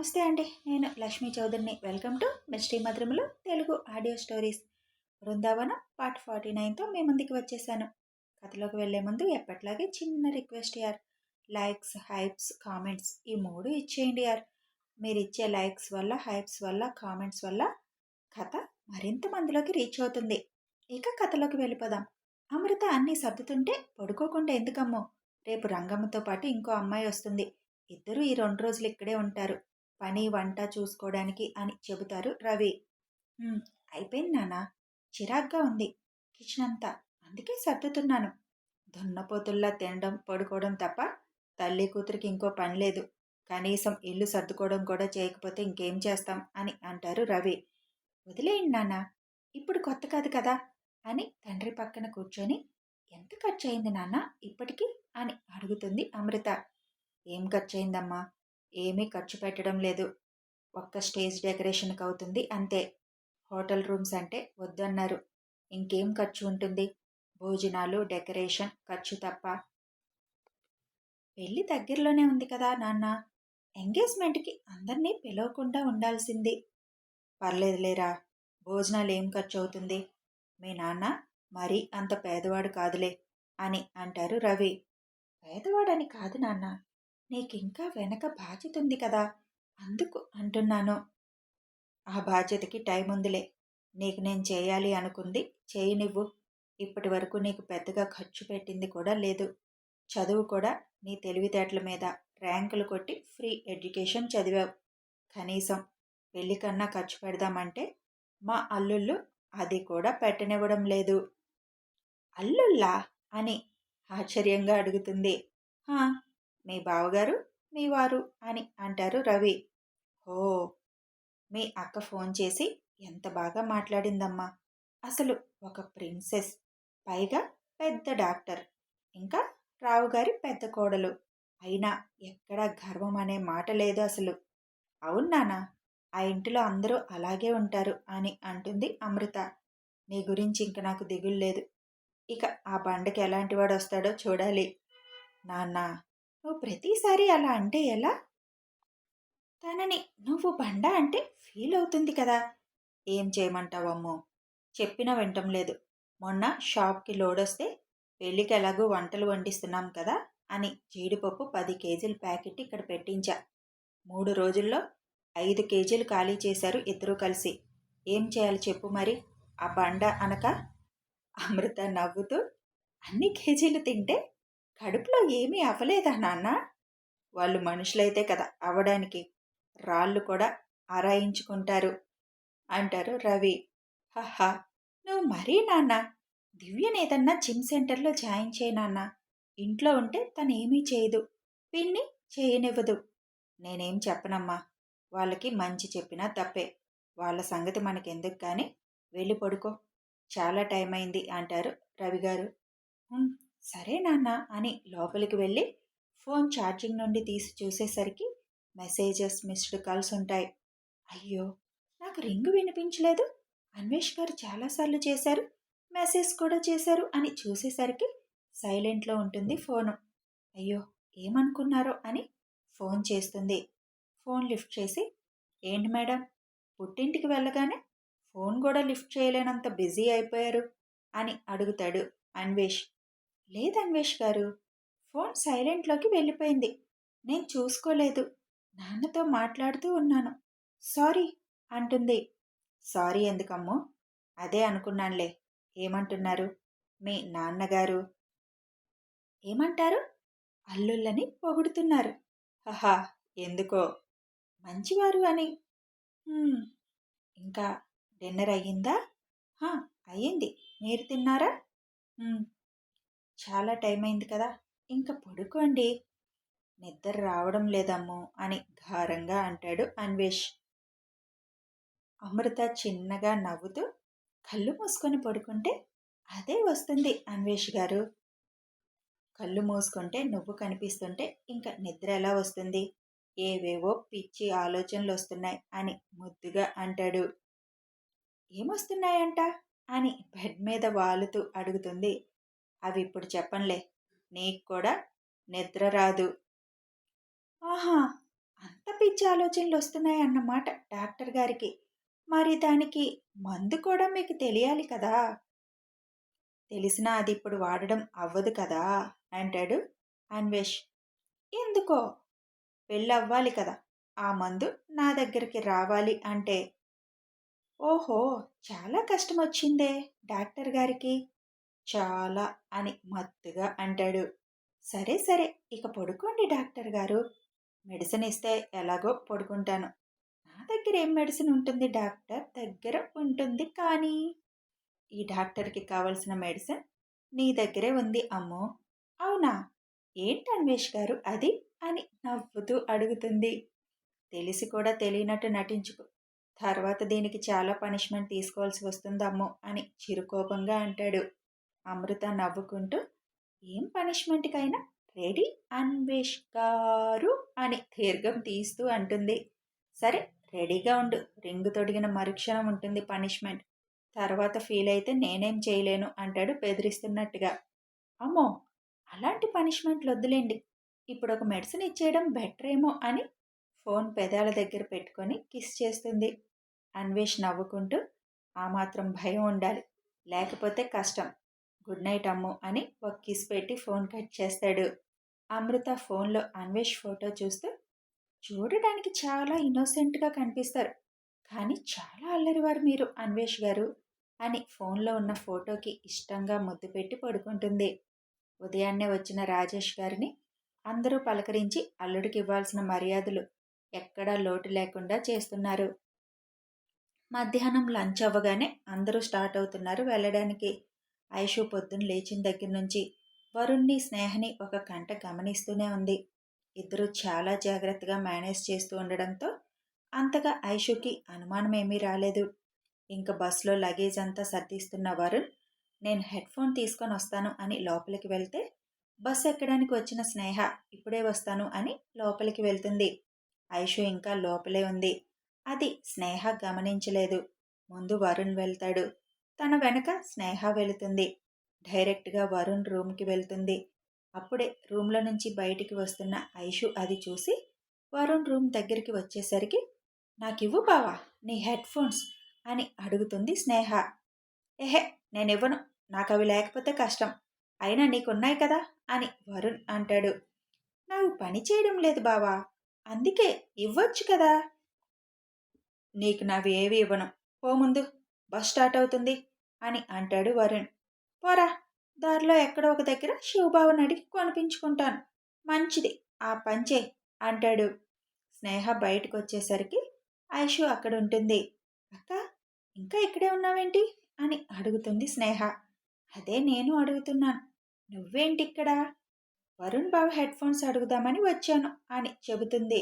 నమస్తే అండి. నేను లక్ష్మీ చౌదరిని. Welcome to misty Madhuramulu Telugu audio stories. Brindavanam part 49తో మీ ముందుకు వచ్చేసాను. కథలోకి వెళ్లే ముందు ఎప్పట్లాగే చిన్న రిక్వెస్ట్ యార్. లైక్స్, హైప్స్, కామెంట్స్ ఈ మూడు ఇచ్చేయండి యార్. మీరు ఇచ్చే లైక్స్ వల్ల, హైప్స్ వల్ల, కామెంట్స్ వల్ల కథ మరింత మందిలోకి రీచ్ అవుతుంది. ఇక కథలోకి వెళ్ళిపోదాం. అమృత అన్నీ సర్దుతుంటే పడుకోకుండా ఎందుకమ్మో, రేపు రంగమ్మతో పాటు ఇంకో అమ్మాయి వస్తుంది. ఇద్దరూ ఈ 2 రోజులు ఇక్కడే ఉంటారు, పని వంట చూసుకోవడానికి అని చెబుతారు రవి. అయిపోయింది నాన్న, చిరాగ్గా ఉంది కిచెన్ అంతా, అందుకే సర్దుతున్నాను. దున్నపోతుల్లా తినడం పడుకోవడం తప్ప తల్లి కూతురికి ఇంకో పని లేదు. కనీసం ఇల్లు సర్దుకోవడం కూడా చేయకపోతే ఇంకేం చేస్తాం అని అంటారు రవి. వదిలేయండి నాన్న, ఇప్పుడు కొత్త కాదు కదా అని తండ్రి పక్కన కూర్చొని, ఎంత ఖర్చు అయింది నాన్న ఇప్పటికీ అని అడుగుతుంది అమృత. ఏం ఖర్చు అయిందమ్మా? ఏమీ ఖర్చు పెట్టడం లేదు. ఒక్క స్టేజ్ డెకరేషన్కి అవుతుంది అంతే. హోటల్ రూమ్స్ అంటే వద్దన్నారు. ఇంకేం ఖర్చు ఉంటుంది? భోజనాలు, డెకరేషన్ ఖర్చు తప్ప. పెళ్ళి దగ్గరలోనే ఉంది కదా నాన్న, ఎంగేజ్మెంట్కి అందరినీ పిలవకుండా ఉండాల్సింది. పర్లేదులేరా, భోజనాలు ఏం ఖర్చు అవుతుంది? మీ నాన్న మరీ అంత పేదవాడు కాదులే అని అంటారు రవి. పేదవాడని కాదు నాన్న, నీకింకా వెనక బాధ్యత ఉంది కదా, అందుకు అంటున్నాను. ఆ బాధ్యతకి టైం ఉందిలే. నీకు నేను చేయాలి అనుకుంది చేయనివ్వు. ఇప్పటి వరకు నీకు పెద్దగా ఖర్చు పెట్టింది కూడా లేదు. చదువు కూడా నీ తెలివితేటల మీద ర్యాంకులు కొట్టి ఫ్రీ ఎడ్యుకేషన్ చదివావు. కనీసం పెళ్లి కన్నా ఖర్చు పెడదామంటే మా అల్లుళ్ళు అది కూడా పెట్టనివ్వడం లేదు. అల్లుళ్ళా అని ఆశ్చర్యంగా అడుగుతుంది. మీ బావగారు, మీ వారు అని అంటారు రవి. ఓ, మీ అక్క ఫోన్ చేసి ఎంత బాగా మాట్లాడిందమ్మా. అసలు ఒక ప్రిన్సెస్, పైగా పెద్ద డాక్టర్, ఇంకా రావుగారి పెద్ద కోడలు. అయినా ఎక్కడా గర్వం అనే మాట లేదు అసలు. అవునానా, ఆ ఇంటిలో అందరూ అలాగే ఉంటారు అని అంటుంది అమృత. నీ గురించి ఇంక నాకు దిగులు లేదు. ఇక ఆ బండకి ఎలాంటి వాడు వస్తాడో చూడాలి. నాన్న, నువ్వు ప్రతిసారి అలా అంటే ఎలా? తనని నువ్వు బండ అంటే ఫీల్ అవుతుంది కదా. ఏం చేయమంటావమ్మో, చెప్పినా వింటం లేదు. మొన్న షాప్కి లోడొస్తే పెళ్ళికి ఎలాగో వంటలు వండిస్తున్నాం కదా అని జీడిపప్పు 10 కేజీల ప్యాకెట్ ఇక్కడ పెట్టించా. 3 రోజుల్లో 5 కేజీలు ఖాళీ చేశారు ఇద్దరూ కలిసి. ఏం చేయాలి చెప్పు మరి ఆ బండ అనక? అమృత నవ్వుతూ, అన్ని కేజీలు తింటే కడుపులో ఏమీ అవ్వలేదా నాన్న? వాళ్ళు మనుషులైతే కదా అవ్వడానికి, రాళ్ళు కూడా ఆరాయించుకుంటారు అంటారు రవి. హహా, నువ్వు మరీ నాన్న. దివ్యనేదన్నా జిమ్ సెంటర్లో జాయిన్ చేయి నాన్న. ఇంట్లో ఉంటే తను ఏమీ చేయదు, పిన్ని చేయనివ్వదు. నేనేం చెప్పనమ్మా, వాళ్ళకి మంచి చెప్పినా తప్పే. వాళ్ళ సంగతి మనకెందుకు కానీ వెళ్ళి పడుకో, చాలా టైం అయింది అంటారు రవిగారు. సరే నాన్న అని లోపలికి వెళ్ళి ఫోన్ ఛార్జింగ్ నుండి తీసి చూసేసరికి మెసేజెస్, మిస్డ్ కాల్స్ ఉంటాయి. అయ్యో, నాకు రింగు వినిపించలేదు. అన్వేష్ గారు చాలాసార్లు చేశారు, మెసేజ్ కూడా చేశారు అని చూసేసరికి సైలెంట్లో ఉంటుంది ఫోను. అయ్యో, ఏమనుకున్నారో అని ఫోన్ చేస్తుంది. ఫోన్ లిఫ్ట్ చేసి, ఏంటి మేడం, పుట్టింటికి వెళ్ళగానే ఫోన్ కూడా లిఫ్ట్ చేయలేనంత బిజీ అయిపోయారు అని అడుగుతాడు అన్వేష్. లేదు అన్వేష్ గారు, ఫోన్ సైలెంట్లోకి వెళ్ళిపోయింది, నేను చూసుకోలేదు, నాన్నతో మాట్లాడుతూ ఉన్నాను, సారీ అంటుంది. సారీ ఎందుకమ్మో, అదే అనుకున్నానులే. ఏమంటున్నారు మీ నాన్నగారు? ఏమంటారు? అల్లుళ్ళని పొగుడుతున్నారు. హహా, ఎందుకో మంచివారు అని. ఇంకా డిన్నర్ అయ్యిందా? అయ్యింది, మీరు తిన్నారా? చాలా టైం అయింది కదా, ఇంకా పడుకోండి. నిద్ర రావడం లేదమ్మో అని ఘారంగా అంటాడు అన్వేష్. అమృత చిన్నగా నవ్వుతూ, కళ్ళు మూసుకొని పడుకుంటే అదే వస్తుంది అన్వేష్ గారు. కళ్ళు మూసుకుంటే నువ్వు కనిపిస్తుంటే ఇంకా నిద్ర ఎలా వస్తుంది? ఏవేవో పిచ్చి ఆలోచనలు వస్తున్నాయి అని ముద్దుగా అంటాడు. ఏమొస్తున్నాయంట అని బెడ్ మీద వాలుతూ అడుగుతుంది. అవి ఇప్పుడు చెప్పనులే, నీకు కూడా నిద్ర రాదు. ఆహా, అంత పిచ్చి ఆలోచనలు వస్తున్నాయన్నమాట డాక్టర్ గారికి. మరి దానికి మందు కూడా మీకు తెలియాలి కదా! తెలిసినా అదిప్పుడు వాడడం అవ్వదు కదా! అంటాడు అన్వేష్. ఎందుకో? పెళ్ళవ్వాలి కదా! ఆ మందు నా దగ్గరికి రావాలి అంటే. ఓహో! చాలా కష్టమొచ్చిందే డాక్టర్ గారికి. చాలా అని మత్తుగా అంటాడు. సరే సరే ఇక పడుకోండి డాక్టర్ గారు. మెడిసిన్ ఇస్తే ఎలాగో పడుకుంటాను. నా దగ్గర ఏం మెడిసిన్ ఉంటుంది డాక్టర్? దగ్గర ఉంటుంది కానీ ఈ డాక్టర్‌కి కావాల్సిన మెడిసిన్ నీ దగ్గరే ఉంది అమ్మో! అవునా? ఏంటి అన్వేష్ గారు అది? అని నవ్వుతూ అడుగుతుంది. తెలిసి కూడా తెలియనట్టు నటించుకో. తర్వాత దీనికి చాలా పనిష్మెంట్ తీసుకోవాల్సి వస్తుందమ్మో! అని చిరుకోపంగా అంటాడు. అమృత నవ్వుకుంటూ ఏం పనిష్మెంట్‌కైనా రెడీ అన్వేష్ గారు అని దీర్ఘం తీస్తూ అంటుంది. సరే రెడీగా ఉండు. రింగు తొడిగిన మరుక్షణం ఉంటుంది పనిష్మెంట్. తర్వాత ఫీల్ అయితే నేనేం చేయలేను అంటాడు బెదిరిస్తున్నట్టుగా. అమ్మో! అలాంటి పనిష్మెంట్‌లొద్దులెండి. ఇప్పుడొక మెడిసిన్ ఇచ్చేయడం బెటరేమో అని ఫోన్ పెదాల దగ్గర పెట్టుకొని కిస్ చేస్తుంది. అన్వేష్ నవ్వుకుంటూ ఆ మాత్రం భయం ఉండాలి. లేకపోతే కష్టం. గుడ్ నైట్ అమ్ము అని ఒక కిస్ పెట్టి ఫోన్ కట్ చేస్తాడు. అమృత ఫోన్‌లో అన్వేష్ ఫోటో చూస్తూ చూడడానికి చాలా ఇన్నోసెంట్‌గా కనిపిస్తారు. కానీ చాలా అల్లరివారు మీరు అన్వేష్ గారు అని ఫోన్‌లో ఉన్న ఫోటోకి ఇష్టంగా ముద్దు పెట్టి పడుకుంటుంది. ఉదయాన్నే వచ్చిన రాజేష్ గారిని అందరూ పలకరించి అల్లుడికి ఇవ్వాల్సిన మర్యాదలు ఎక్కడా లోటు లేకుండా చేస్తున్నారు. మధ్యాహ్నం లంచ్ అవ్వగానే అందరూ స్టార్ట్ అవుతున్నారు వెళ్ళడానికి. ఐషు పొద్దున్న లేచిన దగ్గర నుంచి వరుణ్ణి స్నేహని ఒక కంట గమనిస్తూనే ఉంది. ఇద్దరూ చాలా జాగ్రత్తగా మేనేజ్ చేస్తూ ఉండడంతో అంతగా ఐషుకి అనుమానం ఏమీ రాలేదు. ఇంక బస్సులో లగేజ్ అంతా సర్దిస్తున్న వరుణ్ నేను హెడ్ ఫోన్ తీసుకొని వస్తాను అని లోపలికి వెళ్తే బస్సు ఎక్కడానికి వచ్చిన స్నేహ ఇప్పుడే వస్తాను అని లోపలికి వెళ్తుంది. ఐషు ఇంకా లోపలే ఉంది. అది స్నేహ గమనించలేదు. ముందు వరుణ్ వెళ్తాడు. తన వెనక స్నేహ వెళుతుంది. డైరెక్ట్గా వరుణ్ రూమ్కి వెళ్తుంది. అప్పుడే రూమ్లో నుంచి బయటికి వస్తున్న ఐషు అది చూసి వరుణ్ రూమ్ దగ్గరికి వచ్చేసరికి నాకివ్వు బావా నీ హెడ్ ఫోన్స్ అని అడుగుతుంది స్నేహ. ఎహె నేనివ్వను. నాకవి లేకపోతే కష్టం. అయినా నీకున్నాయి కదా అని వరుణ్ అంటాడు. నాకు పని చేయడం లేదు బావా. అందుకే ఇవ్వొచ్చు కదా. నీకు నావి ఏవి ఇవ్వను. పో ముందు. బస్ స్టార్ట్ అవుతుంది అని అంటాడు వరుణ్. పోరా దారిలో ఎక్కడో ఒక దగ్గర శివబాబుని అడిగి కొనిపించుకుంటాను. మంచిది ఆ పంచే అంటాడు. స్నేహ బయటకు వచ్చేసరికి ఐషు అక్కడ ఉంటుంది. అక్క ఇంకా ఇక్కడే ఉన్నావేంటి అని అడుగుతుంది స్నేహ. అదే నేను అడుగుతున్నాను. నువ్వేంటిక్కడ? వరుణ్ బాబు హెడ్ ఫోన్స్ అడుగుదామని వచ్చాను అని చెబుతుంది.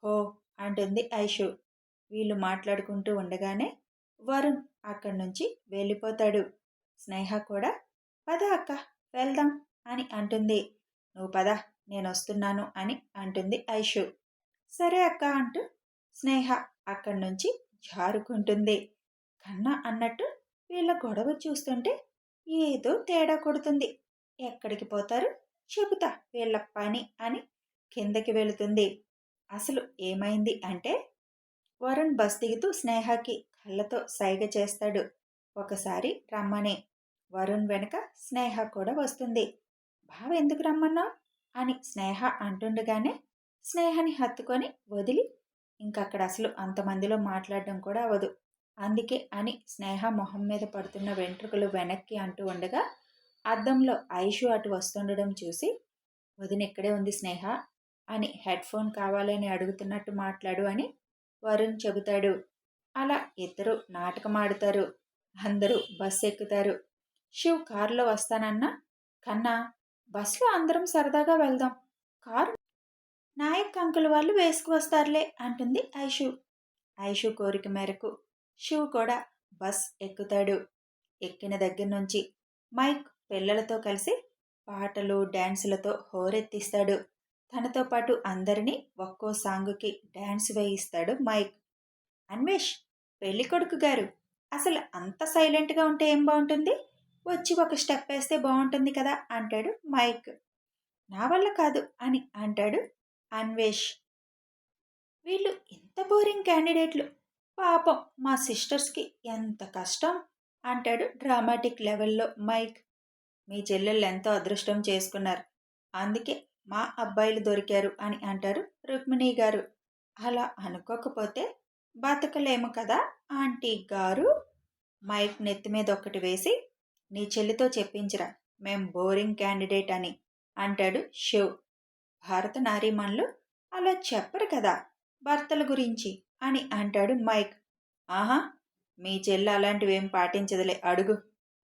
హో అంటుంది ఐషు. వీళ్ళు మాట్లాడుకుంటూ ఉండగానే వరుణ్ అక్కడి నుంచి వెళ్ళిపోతాడు. స్నేహ కూడా పద అక్క వెళ్దాం అని అంటుంది. నువ్వు పద నేను వస్తున్నాను అని అంటుంది ఐషు. సరే అక్క అంటూ స్నేహ అక్కడి నుంచి జారుకుంటుంది. కన్నా అన్నట్టు వీళ్ళ గొడవ చూస్తుంటే ఏదో తేడా కొడుతుంది. ఎక్కడికి పోతారు చెబుతా వీళ్ళ పని అని కిందకి వెళుతుంది. అసలు ఏమైంది అంటే వరుణ్ బస్ దిగుతూ స్నేహకి కళ్ళతో సైగ చేస్తాడు. ఒకసారి రమ్మని. వరుణ్ వెనుక స్నేహ కూడా వస్తుంది. బావ ఎందుకు రమ్మన్నావు అని స్నేహ అంటుండగానే స్నేహని హత్తుకొని వదిలి ఇంకక్కడ అసలు అంతమందిలో మాట్లాడడం కూడా అవ్వదు. అందుకే అని స్నేహ మొహం మీద పడుతున్న వెంట్రుకలు వెనక్కి అంటూ ఉండగా అద్దంలో ఐషు అటు వస్తుండడం చూసి వదిన ఇక్కడే ఉంది స్నేహ అని హెడ్ ఫోన్ కావాలని అడుగుతున్నట్టు మాట్లాడు అని వరుణ్ చెబుతాడు. అలా ఇద్దరు నాటకమాడుతారు. అందరూ బస్ ఎక్కుతారు. శివ్ కారులో వస్తానన్నా కన్నా బస్సులో అందరం సరదాగా వెళ్దాం. కారు నాయక్ అంకుల్ వాళ్ళు వేసుకువస్తారులే అంటుంది ఐషు. ఐషు కోరిక మేరకు శివ్ కూడా బస్ ఎక్కుతాడు. ఎక్కిన దగ్గర నుంచి మైక్ పిల్లలతో కలిసి పాటలు డ్యాన్సులతో హోరెత్తిస్తాడు. తనతో పాటు అందరినీ ఒక్కో సాంగుకి డ్యాన్స్ వేయిస్తాడు మైక్. అన్వేష్ పెళ్ళికొడుకు గారు అసలు అంత సైలెంట్గా ఉంటే ఏం బాగుంటుంది. వచ్చి ఒక స్టెప్ వేస్తే బాగుంటుంది కదా అంటాడు మైక్. నా వల్ల కాదు అని అంటాడు అన్వేష్. వీళ్ళు ఇంత బోరింగ్ క్యాండిడేట్లు. పాపం మా సిస్టర్స్‌కి ఎంత కష్టం అంటాడు డ్రామాటిక్ లెవెల్‌లో మైక్. మీ చెల్లెళ్ళు ఎంతో అదృష్టం చేసుకున్నారు. అందుకే మా అబ్బాయిలు దొరికారు అని అంటారు రుక్మిణి గారు. అలా అనుకోకపోతే బతకలేము కదా ఆంటీ గారు. మైక్ నెత్తి మీద ఒక్కటి వేసి, నీ చెల్లితో చెప్పించరా మేం బోరింగ్ క్యాండిడేట్ అని అంటాడు శివ్. భారత నారీమణులు అలా చెప్పరు కదా భర్తల గురించి అని అంటాడు మైక్. ఆహా, మీ చెల్లి అలాంటివేం పాటించదులే అడుగు.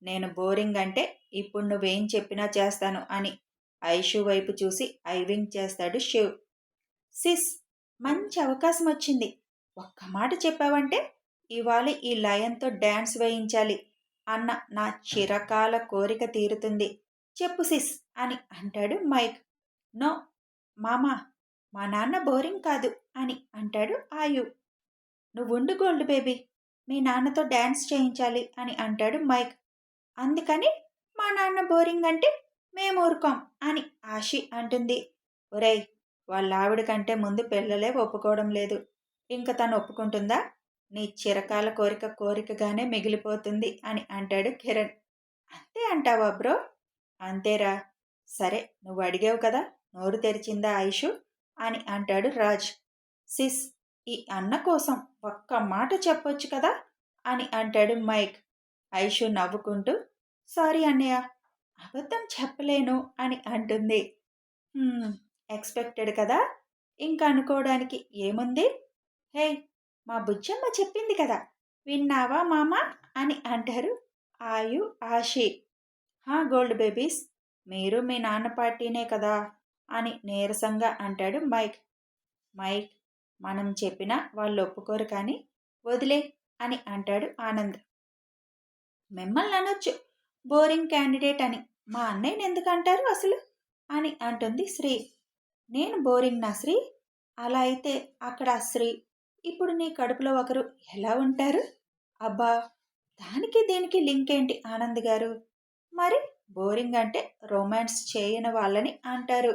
నేను బోరింగ్ అంటే ఇప్పుడు నువ్వేం చెప్పినా చేస్తాను అని ఐషు వైపు చూసి ఐవింగ్ చేస్తాడు శివ్. సిస్, మంచి అవకాశం వచ్చింది. ఒక్క మాట చెప్పావంటే ఇవాళ ఈ లయన్తో డ్యాన్స్ వేయించాలి అన్న నా చిరకాల కోరిక తీరుతుంది. చెప్పు సిస్ అని అంటాడు మైక్. నో మామా, మా నాన్న బోరింగ్ కాదు అని అంటాడు ఆయు. నువ్వుండు గోల్డ్ బేబీ, మీ నాన్నతో డ్యాన్స్ చేయించాలి అని అంటాడు మైక్. అందుకని మా నాన్న బోరింగ్ అంటే మేము ఊరుకోం అని ఆషి అంటుంది. ఒరేయ్, వాళ్ళ ఆవిడ కంటే ముందు పిల్లలే ఒప్పుకోవడం లేదు. ఇంక తను ఒప్పుకుంటుందా? నీ చిరకాల కోరిక కోరికగానే మిగిలిపోతుంది అని అంటాడు కిరణ్. అంతే అంటావా బ్రో? అంతేరా. సరే, నువ్వు అడిగావు కదా, నోరు తెరిచిందా ఐషు అని అంటాడు రాజ్. సిస్, ఈ అన్న కోసం ఒక్క మాట చెప్పొచ్చు కదా అని అంటాడు మైక్. ఐషు నవ్వుకుంటూ, సారీ అన్నయ్య, అబద్ధం చెప్పలేను అని అంటుంది. ఎక్స్పెక్టెడ్ కదా, ఇంకా అనుకోవడానికి ఏముంది. హే, మా బుజ్జమ్మ చెప్పింది కదా, విన్నావా మామా అని అంటారు ఆయు ఆషి. గోల్డ్ బేబీస్, మీరు మీ నాన్న పార్టీనే కదా అని నీరసంగా అంటాడు మైక్. మైక్, మనం చెప్పినా వాళ్ళు ఒప్పుకోరు కానీ వదిలే అని అంటాడు ఆనంద్. మిమ్మల్ని అనొచ్చు బోరింగ్ క్యాండిడేట్ అని, మా అన్నయ్యని ఎందుకు అంటారు అసలు అని అంటుంది శ్రీ. నేను బోరింగ్ నా శ్రీ? అలా అయితే అక్కడ శ్రీ, ఇప్పుడు నీ కడుపులో ఒకరు ఎలా ఉంటారు? అబ్బా, దానికి దీనికి లింక్ ఏంటి ఆనంద్ గారు? మరి బోరింగ్ అంటే రొమాన్స్ చేయని వాళ్ళని అంటారు.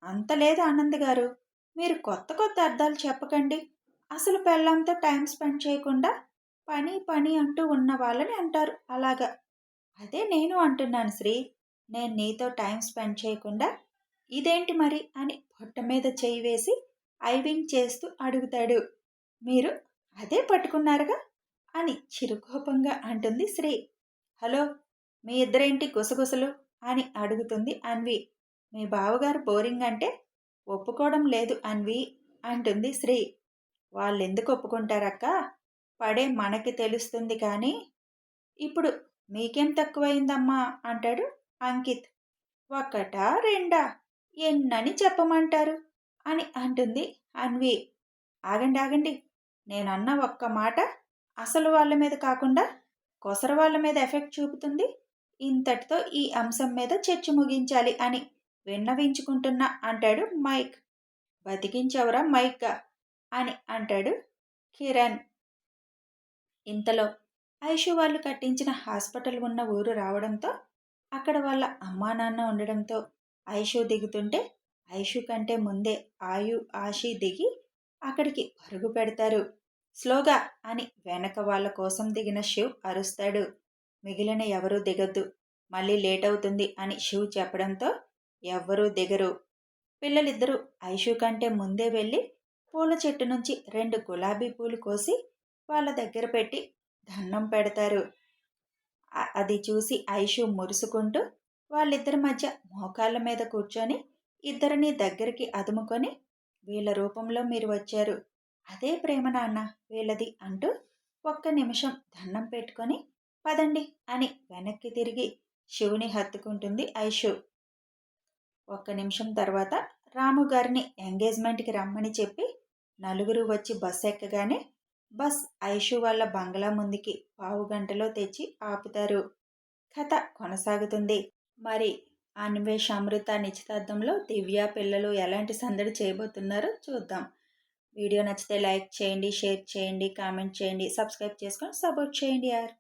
అంత లేదు ఆనంద్ గారు, మీరు కొత్త కొత్త అర్థాలు చెప్పకండి. అసలు పెళ్ళంతో టైం స్పెండ్ చేయకుండా పని పని అంటూ ఉన్న వాళ్ళని అంటారు అలాగా. అదే నేను అంటున్నాను శ్రీ, నేను నీతో టైం స్పెండ్ చేయకుండా ఇదేంటి మరి అని పొట్ట మీద చేయి వేసి ఐవింగ్ చేస్తూ అడుగుతాడు. మీరు అదే పట్టుకున్నారుగా అని చిరుకోపంగా అంటుంది శ్రీ. హలో, మీ ఇద్దరేంటి గుసగుసలు అని అడుగుతుంది అన్వి. మీ బావగారు బోరింగ్ అంటే ఒప్పుకోవడం లేదు అన్వి అంటుంది శ్రీ. వాళ్ళెందుకు ఒప్పుకుంటారక్క, పడే మనకి తెలుస్తుంది కానీ. ఇప్పుడు మీకేం తక్కువైందమ్మా అంటాడు అంకిత్. ఒకటా రెండా, ఎన్నని చెప్పమంటారు అని అంటుంది అన్వి. ఆగండి ఆగండి, నేనన్న ఒక్క మాట అసలు వాళ్ళ మీద కాకుండా కొసర వాళ్ళ మీద ఎఫెక్ట్ చూపుతుంది. ఇంతటితో ఈ అంశం మీద చర్చ ముగించాలి అని విన్నవించుకుంటున్నా అంటాడు మైక్. బతికించవరా మైక్గా అని అంటాడు కిరణ్. ఇంతలో ఐషు వాళ్ళు కట్టించిన హాస్పిటల్ ఉన్న ఊరు రావడంతో అక్కడ వాళ్ళ అమ్మా నాన్న ఉండడంతో ఐషు దిగుతుంటే ఐషు కంటే ముందే ఆయు ఆషి దిగి అక్కడికి పరుగు పెడతారు. స్లోగా అని వెనక వాళ్ళ కోసం దిగిన శివ్ అరుస్తాడు. మిగిలిన ఎవరూ దిగొద్దు, మళ్ళీ లేట్ అవుతుంది అని శివ్ చెప్పడంతో ఎవ్వరూ దిగరు. పిల్లలిద్దరూ ఐషు కంటే ముందే వెళ్ళి పూల చెట్టు నుంచి 2 గులాబీ పూలు కోసి వాళ్ళ దగ్గర పెట్టి దండం పెడతారు. అది చూసి ఐషు మురుసుకుంటూ వాళ్ళిద్దరి మధ్య మోకాళ్ళ మీద కూర్చొని ఇద్దరిని దగ్గరికి అదుముకొని, వీళ్ళ రూపంలో మీరు వచ్చారు, అదే ప్రేమ నాన్న వీళ్ళది అంటూ ఒక్క నిమిషం దండం పెట్టుకొని పదండి అని వెనక్కి తిరిగి శివుని హత్తుకుంటుంది ఐషు. ఒక్క నిమిషం తర్వాత రాము గారిని ఎంగేజ్మెంట్కి రమ్మని చెప్పి నలుగురు వచ్చి బస్ ఎక్కగానే బస్ ఐషు వాళ్ళ బంగ్లా ముందుకి పావుగంటలో తెచ్చి ఆపుతారు. కథ కొనసాగుతుంది. మరి అన్వేష్ అమృత నిశ్చితార్థంలో దివ్య పిల్లలు ఎలాంటి సందడి చేయబోతున్నారో చూద్దాం. వీడియో నచ్చితే లైక్ చేయండి, షేర్ చేయండి, కామెంట్ చేయండి, సబ్స్క్రైబ్ చేసుకొని సపోర్ట్ చేయండి యార్.